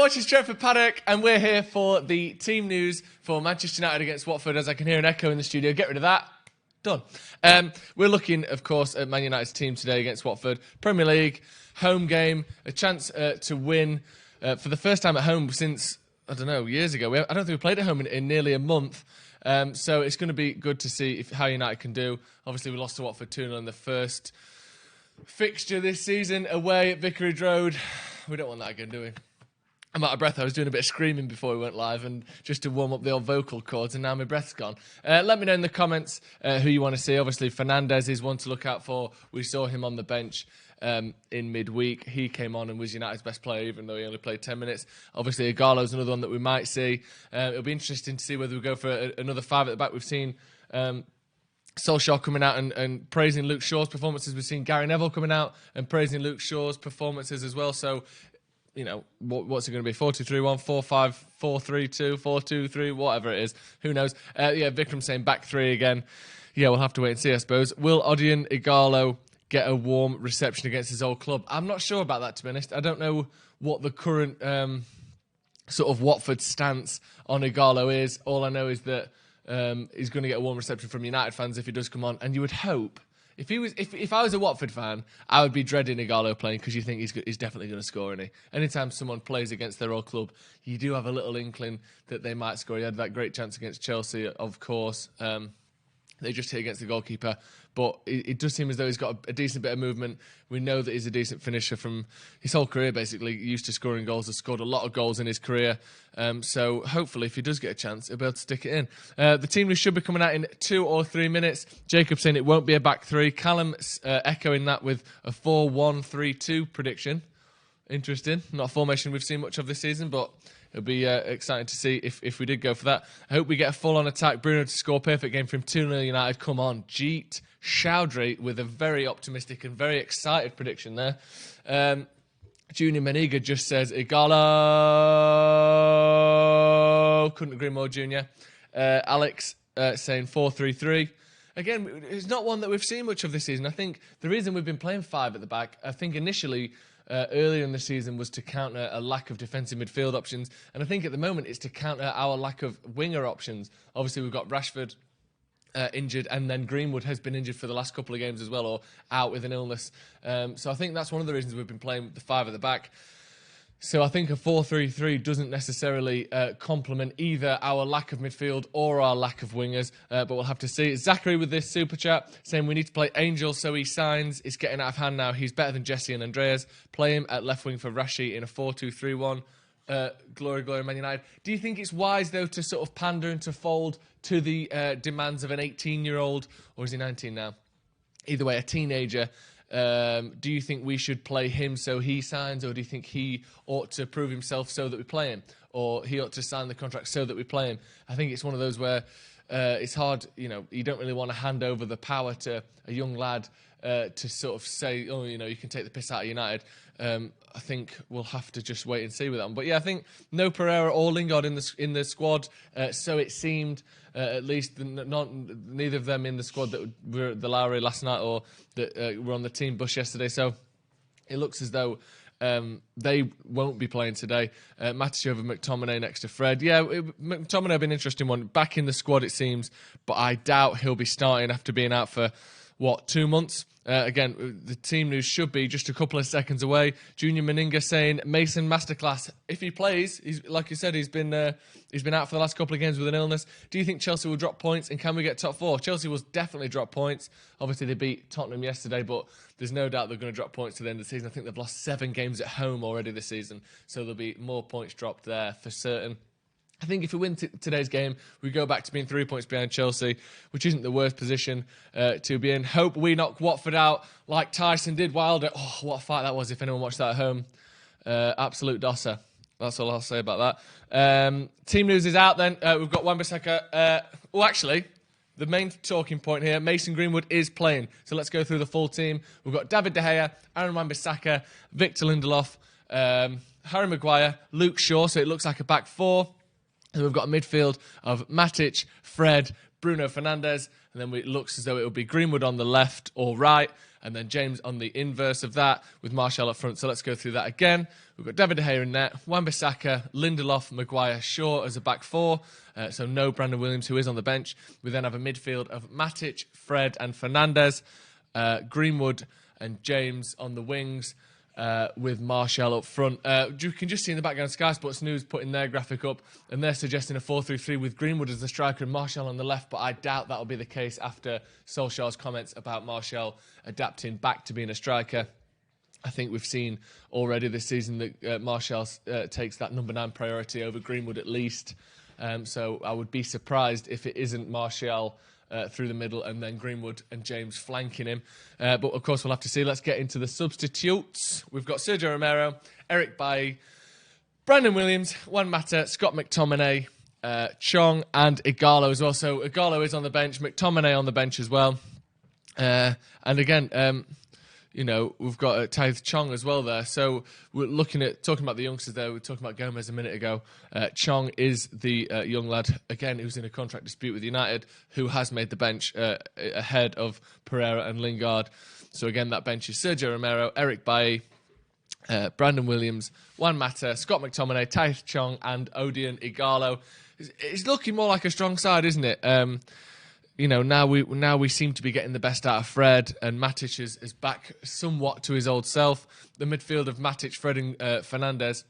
watching Stretford Paddock, and we're here for the team news for Manchester United against Watford, as I can hear an echo in the studio. Get rid of that. Done. We're looking, of course, at Man United's team today against Watford. Premier League, home game, a chance to win for the first time at home since, I don't know, years ago. I don't think we played at home in nearly a month. So it's going to be good to see how United can do. Obviously, we lost to Watford 2-0 in the first fixture this season away at Vicarage Road. We don't want that again, do we? I'm out of breath. I was doing a bit of screaming before we went live and just to warm up the old vocal cords, and now my breath's gone. Let me know in the comments who you want to see. Obviously, Fernandes is one to look out for. We saw him on the bench in midweek. He came on and was United's best player, even though he only played 10 minutes. Obviously, Igalo's another one that we might see. It'll be interesting to see whether we go for another five at the back. We've seen Solskjaer coming out and praising Luke Shaw's performances. We've seen Gary Neville coming out and praising Luke Shaw's performances as well. So, you know, what's it going to be? 4-2-3-1, 4-5, 4-3-2, 4-2-3, whatever it is. Who knows? Vikram saying back three again. Yeah, we'll have to wait and see, I suppose. Will Odion Igalo get a warm reception against his old club? I'm not sure about that, to be honest. I don't know what the current sort of Watford stance on Igalo is. All I know is that he's going to get a warm reception from United fans if he does come on. And you would hope, if I was a Watford fan, I would be dreading Igalo playing, because you think he's definitely going to score, isn't he? Anytime someone plays against their old club, you do have a little inkling that they might score. He had that great chance against Chelsea, of course. They just hit against the goalkeeper. But it does seem as though he's got a decent bit of movement. We know that he's a decent finisher from his whole career, basically. Used to scoring goals, has scored a lot of goals in his career. So hopefully, if he does get a chance, he'll be able to stick it in. The team list should be coming out in 2 or 3 minutes. Jacob saying it won't be a back three. Callum echoing that with a 4-1-3-2 prediction. Interesting. Not a formation we've seen much of this season, but it'll be exciting to see if we did go for that. I hope we get a full-on attack. Bruno to score. Perfect game from 2-0 United. Come on. Jeet Chowdhury with a very optimistic and very excited prediction there. Junior Meniga just says, Igalo. Couldn't agree more, Junior. Alex saying 4-3-3. Again, it's not one that we've seen much of this season. I think the reason we've been playing five at the back, I think initially earlier in the season was to counter a lack of defensive midfield options. And I think at the moment it's to counter our lack of winger options. Obviously, we've got Rashford injured, and then Greenwood has been injured for the last couple of games as well, or out with an illness. So I think that's one of the reasons we've been playing with the five at the back. So I think a 4-3-3 doesn't necessarily complement either our lack of midfield or our lack of wingers, but we'll have to see. Zachary with this super chat saying we need to play Angel so he signs. It's getting out of hand now. He's better than Jesse and Andreas. Play him at left wing for Rashi in a 4-2-3-1. Glory, Man United. Do you think it's wise, though, to sort of pander and to fold to the demands of an 18-year-old, or is he 19 now? Either way, a teenager. Do you think we should play him so he signs, or do you think he ought to prove himself so that we play him, or he ought to sign the contract so that we play him? I think it's one of those where it's hard, you know, you don't really want to hand over the power to a young lad to sort of say, oh, you know, you can take the piss out of United. I think we'll have to just wait and see with that one. But yeah, I think no Pereira or Lingard in the squad, so it seemed. At least neither of them in the squad that were at the Lowry last night or that were on the team bus yesterday. So it looks as though they won't be playing today. Matic over McTominay next to Fred. Yeah, McTominay will be an interesting one. Back in the squad, it seems, but I doubt he'll be starting after being out for, 2 months? Again, the team news should be just a couple of seconds away. Junior Meninga saying Mason masterclass. If he plays, he's like you said, he's been out for the last couple of games with an illness. Do you think Chelsea will drop points, and can we get top four? Chelsea will definitely drop points. Obviously, they beat Tottenham yesterday, but there's no doubt they're going to drop points to the end of the season. I think they've lost 7 games at home already this season, so there'll be more points dropped there for certain. I think if we win today's game, we go back to being 3 points behind Chelsea, which isn't the worst position to be in. Hope we knock Watford out like Tyson did Wilder. Oh, what a fight that was, if anyone watched that at home. Absolute dosser. That's all I'll say about that. Team news is out then. We've got Wan-Bissaka. Actually, the main talking point here, Mason Greenwood is playing. So let's go through the full team. We've got David De Gea, Aaron Wan-Bissaka, Victor Lindelof, Harry Maguire, Luke Shaw, so it looks like a back four. And we've got a midfield of Matic, Fred, Bruno Fernandes, and then it looks as though it will be Greenwood on the left or right, and then James on the inverse of that with Martial up front. So let's go through that again. We've got David De Gea in net, Wan-Bissaka, Lindelof, Maguire, Shaw as a back four. So no Brandon Williams, who is on the bench. We then have a midfield of Matic, Fred and Fernandes, Greenwood and James on the wings. With Martial up front. You can just see in the background Sky Sports News putting their graphic up, and they're suggesting a 4-3-3 with Greenwood as the striker and Martial on the left, but I doubt that'll be the case after Solskjaer's comments about Martial adapting back to being a striker. I think we've seen already this season that Martial takes that number 9 priority over Greenwood at least. So I would be surprised if it isn't Martial through the middle and then Greenwood and James flanking him. But of course we'll have to see. Let's get into the substitutes. We've got Sergio Romero, Eric Bailly, Brandon Williams, Juan Mata, Scott McTominay, Chong and Ighalo as well. So Ighalo is on the bench, McTominay on the bench as well. And again, we've got Taith Chong as well there. So we're talking about the youngsters there. We were talking about Gomez a minute ago. Chong is the young lad, again, who's in a contract dispute with United, who has made the bench ahead of Pereira and Lingard. So again, that bench is Sergio Romero, Eric Bailly, Brandon Williams, Juan Mata, Scott McTominay, Taith Chong and Odion Ighalo. It's looking more like a strong side, isn't it? Now we seem to be getting the best out of Fred, and Matic is back somewhat to his old self. The midfield of Matic, Fred and Fernandes,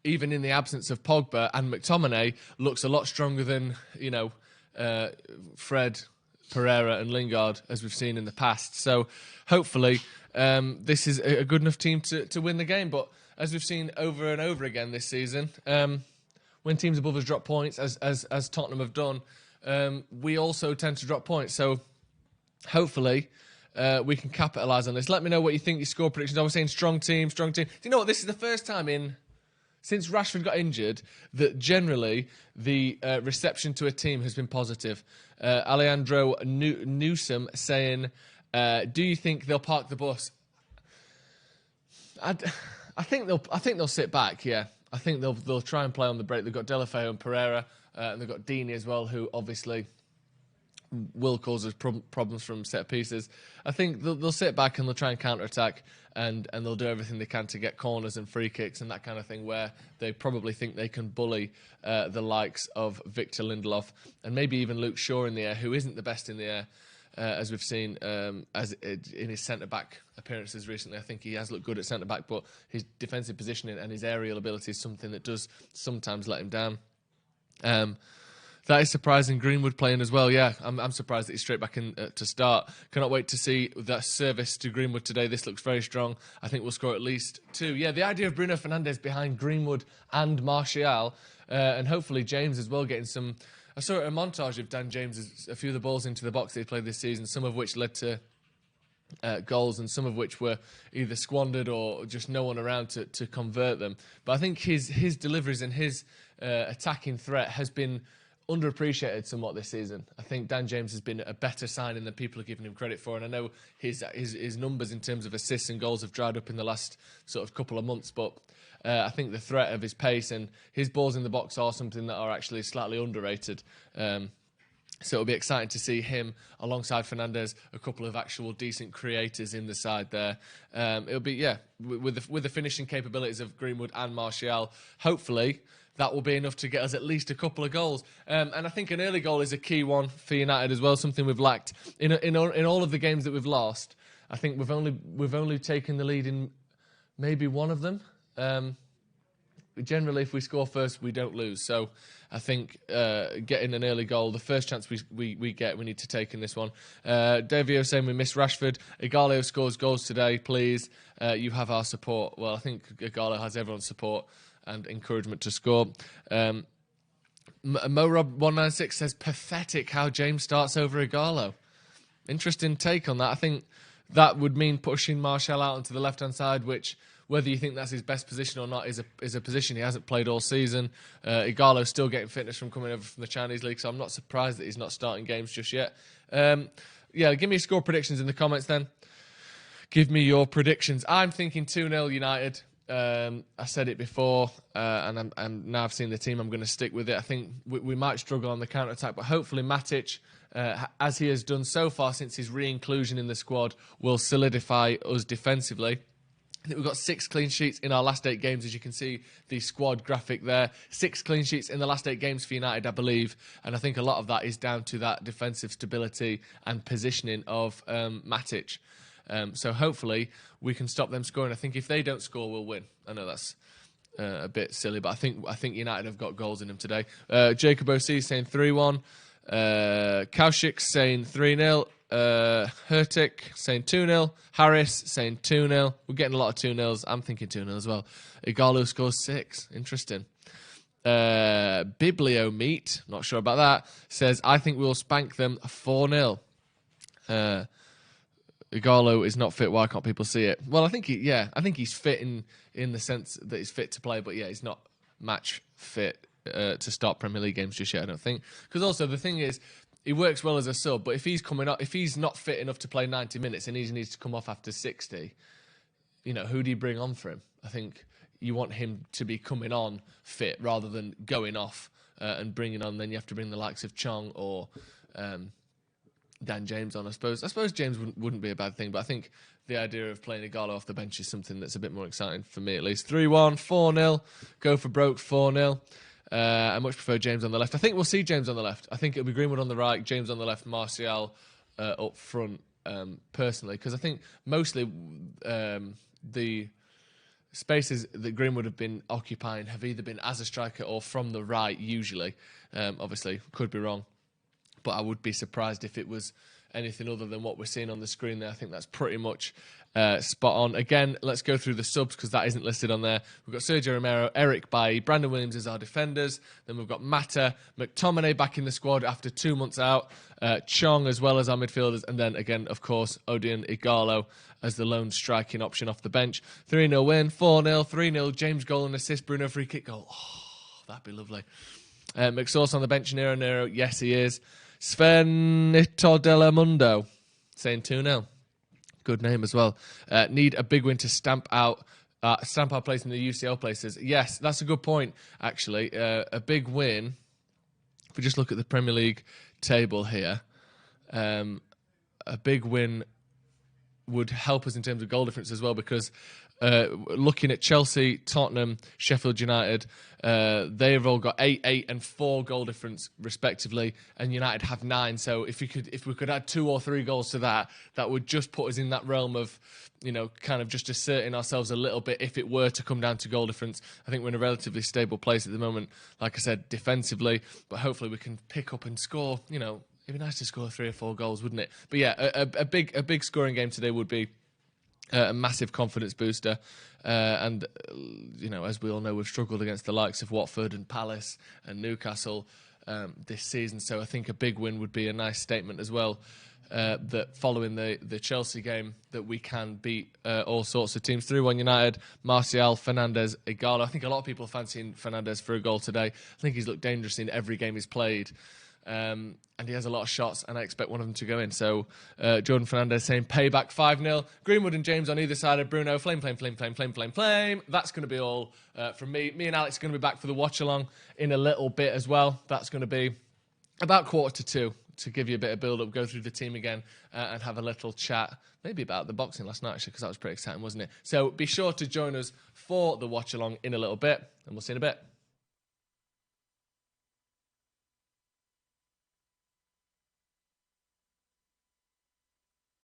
even in the absence of Pogba and McTominay, looks a lot stronger than, Fred, Pereira and Lingard, as we've seen in the past. So hopefully this is a good enough team to win the game. But as we've seen over and over again this season, when teams above us drop points, as Tottenham have done, we also tend to drop points. So hopefully we can capitalise on this. Let me know what you think, your score predictions. I was saying strong team. Do you know what? This is the first time since Rashford got injured that generally the reception to a team has been positive. Alejandro Newsom saying, do you think they'll park the bus? I think they'll sit back, yeah. I think they'll try and play on the break. They've got Deulofeu and Pereira, and they've got Dini as well, who obviously will cause us problems from set pieces. I think they'll sit back and they'll try and counter-attack, and they'll do everything they can to get corners and free kicks and that kind of thing, where they probably think they can bully the likes of Victor Lindelof and maybe even Luke Shaw in the air, who isn't the best in the air, as we've seen as in his centre-back appearances recently. I think he has looked good at centre-back, but his defensive positioning and his aerial ability is something that does sometimes let him down. That is surprising. Greenwood playing as well. Yeah, I'm surprised that he's straight back in to start. Cannot wait to see that service to Greenwood today. This looks very strong. I think we'll score at least 2. Yeah, the idea of Bruno Fernandes behind Greenwood and Martial, and hopefully James as well getting some. I saw a montage of Dan James, a few of the balls into the box that he played this season, some of which led to goals and some of which were either squandered or just no one around to convert them. But I think his deliveries and his attacking threat has been underappreciated somewhat this season. I think Dan James has been a better signing than people are giving him credit for, and I know his numbers in terms of assists and goals have dried up in the last sort of couple of months, but I think the threat of his pace and his balls in the box are something that are actually slightly underrated. So it'll be exciting to see him alongside Fernandes, a couple of actual decent creators in the side there. It'll be, yeah, with the finishing capabilities of Greenwood and Martial, hopefully that will be enough to get us at least a couple of goals. And I think an early goal is a key one for United as well, something we've lacked. In all of the games that we've lost, I think we've only taken the lead in maybe one of them. Generally, if we score first, we don't lose. So I think getting an early goal, the first chance we get, we need to take in this one. Davio saying we miss Rashford. Ighalo scores goals today, please. You have our support. Well, I think Ighalo has everyone's support and encouragement to score. MoRob196 says, pathetic how James starts over Ighalo. Interesting take on that. I think that would mean pushing Martial out onto the left-hand side, which, whether you think that's his best position or not, is a position he hasn't played all season. Ighalo's still getting fitness from coming over from the Chinese League, so I'm not surprised that he's not starting games just yet. Yeah, give me your score predictions in the comments then. Give me your predictions. I'm thinking 2-0 United. I said it before, and now I've seen the team. I'm going to stick with it. I think we might struggle on the counter-attack, but hopefully Matic, as he has done so far since his re-inclusion in the squad, will solidify us defensively. I think we've got 6 clean sheets in our last 8 games, as you can see the squad graphic there. 6 clean sheets in the last 8 games for United, I believe. And I think a lot of that is down to that defensive stability and positioning of Matic. So hopefully we can stop them scoring. I think if they don't score, we'll win. I know that's a bit silly, but I think United have got goals in them today. Jacob O.C. saying 3-1. Kaushik saying 3-0. Hurtik saying 2-0. Harris saying 2-0. We're getting a lot of 2-0s. I'm thinking 2-0 as well. Igalo scores 6. Interesting. Biblio Meat, not sure about that, says, I think we'll spank them 4-0. Igalo is not fit. Why can't people see it? Well, I think he's fit in the sense that he's fit to play, but yeah, he's not match fit to start Premier League games just yet, I don't think. Because also the thing is, he works well as a sub, but if he's not fit enough to play 90 minutes and he needs to come off after 60, who do you bring on for him? I think you want him to be coming on fit rather than going off and bringing on. Then you have to bring the likes of Chong or Dan James on, I suppose. I suppose James wouldn't be a bad thing, but I think the idea of playing Igalo off the bench is something that's a bit more exciting for me, at least. 3-1, 4-0, go for broke, 4-0. I much prefer James on the left. I think we'll see James on the left. I think it'll be Greenwood on the right, James on the left, Martial up front, personally, because I think mostly the spaces that Greenwood have been occupying have either been as a striker or from the right, usually. Obviously, could be wrong, but I would be surprised if it was anything other than what we're seeing on the screen there. I think that's pretty much spot on. Again, let's go through the subs because that isn't listed on there. We've got Sergio Romero, Eric Bailly, Brandon Williams as our defenders. Then we've got Mata, McTominay back in the squad after 2 months out, Chong as well as our midfielders, and then again, of course, Odion Igalo as the lone striking option off the bench. 3-0 win, 4-0, 3-0, James goal and assist, Bruno free kick goal. Oh, that'd be lovely. McSauce on the bench, Nero, yes he is. Svenito Delamundo saying 2-0. Good name as well. Need a big win to stamp our place in the UCL places. Yes, that's a good point, actually. A big win, if we just look at the Premier League table here, a big win would help us in terms of goal difference as well, because looking at Chelsea, Tottenham, Sheffield United, they've all got 8, 8 and 4 goal difference respectively, and United have 9. So if we could add 2 or 3 goals to that, that would just put us in that realm of, kind of just asserting ourselves a little bit if it were to come down to goal difference. I think we're in a relatively stable place at the moment, like I said, defensively, but hopefully we can pick up and score. It'd be nice to score 3 or 4 goals, wouldn't it? But yeah, a big scoring game today would be a massive confidence booster. And as we all know, we've struggled against the likes of Watford and Palace and Newcastle this season. So I think a big win would be a nice statement as well, that following the Chelsea game, that we can beat all sorts of teams. 3-1 United, Martial, Fernandes, Igalo. I think a lot of people are fancying Fernandes for a goal today. I think he's looked dangerous in every game he's played. And he has a lot of shots, and I expect one of them to go in. So Jordan Fernandes saying payback 5-0. Greenwood and James on either side of Bruno. Flame. That's going to be all from me. Me and Alex are going to be back for the watch-along in a little bit as well. That's going to be about 1:45 to give you a bit of build-up, go through the team again, and have a little chat, maybe about the boxing last night, actually, because that was pretty exciting, wasn't it? So be sure to join us for the watch-along in a little bit, and we'll see you in a bit.